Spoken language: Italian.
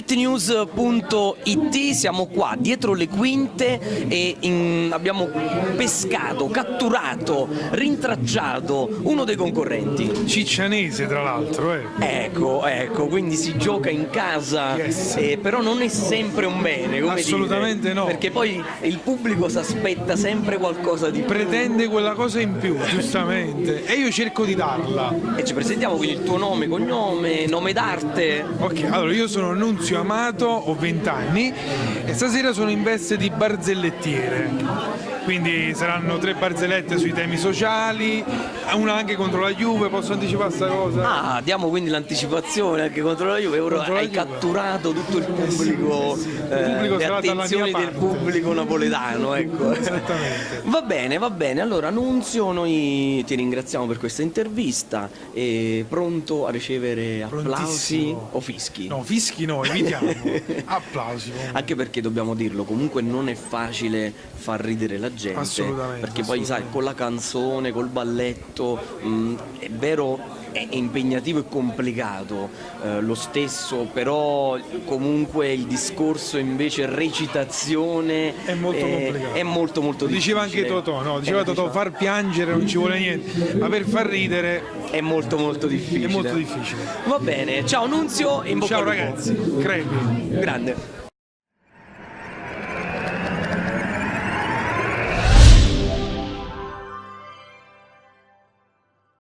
streetnews.it, siamo qua dietro le quinte e abbiamo pescato, catturato, rintracciato uno dei concorrenti. Ciccianese tra l'altro, Ecco, quindi si gioca in casa, Yes. però non è sempre un bene, come Assolutamente dire, no. perché poi il pubblico si aspetta sempre qualcosa di più. pretende quella cosa in più, giustamente, e io cerco di darla. E ci presentiamo, quindi il tuo nome, cognome, nome d'arte. Ok, allora io sono Nunzio Amato, ho 20 anni e stasera sono in veste di barzellettiere. Quindi saranno 3 barzellette sui temi sociali, una anche contro la Juve, posso anticipare sta cosa? Ah, diamo quindi l'anticipazione anche contro la Juve. Ora Contro la hai Juve. catturato tutto il pubblico, Il pubblico le sarà dalla attenzioni mia del parte. pubblico napoletano, ecco. Esattamente. Va bene. Allora, Nunzio, noi ti ringraziamo per questa intervista. E pronto a ricevere applausi Prontissimo. o fischi? No, fischi no, evitiamo. Applausi. comunque. Anche perché dobbiamo dirlo, comunque non è facile far ridere la gente. Assolutamente, Perché poi sai, assolutamente. con la canzone, col balletto, è vero, è impegnativo e complicato lo stesso, però comunque il discorso invece recitazione È molto complicato. è molto Lo difficile. diceva anche Totò, no? Diceva Totò, far piangere non ci vuole niente, ma per far ridere è molto difficile. è molto difficile. Va bene, ciao Nunzio e in bocca Ciao al lupo. ragazzi, crepi. Grande.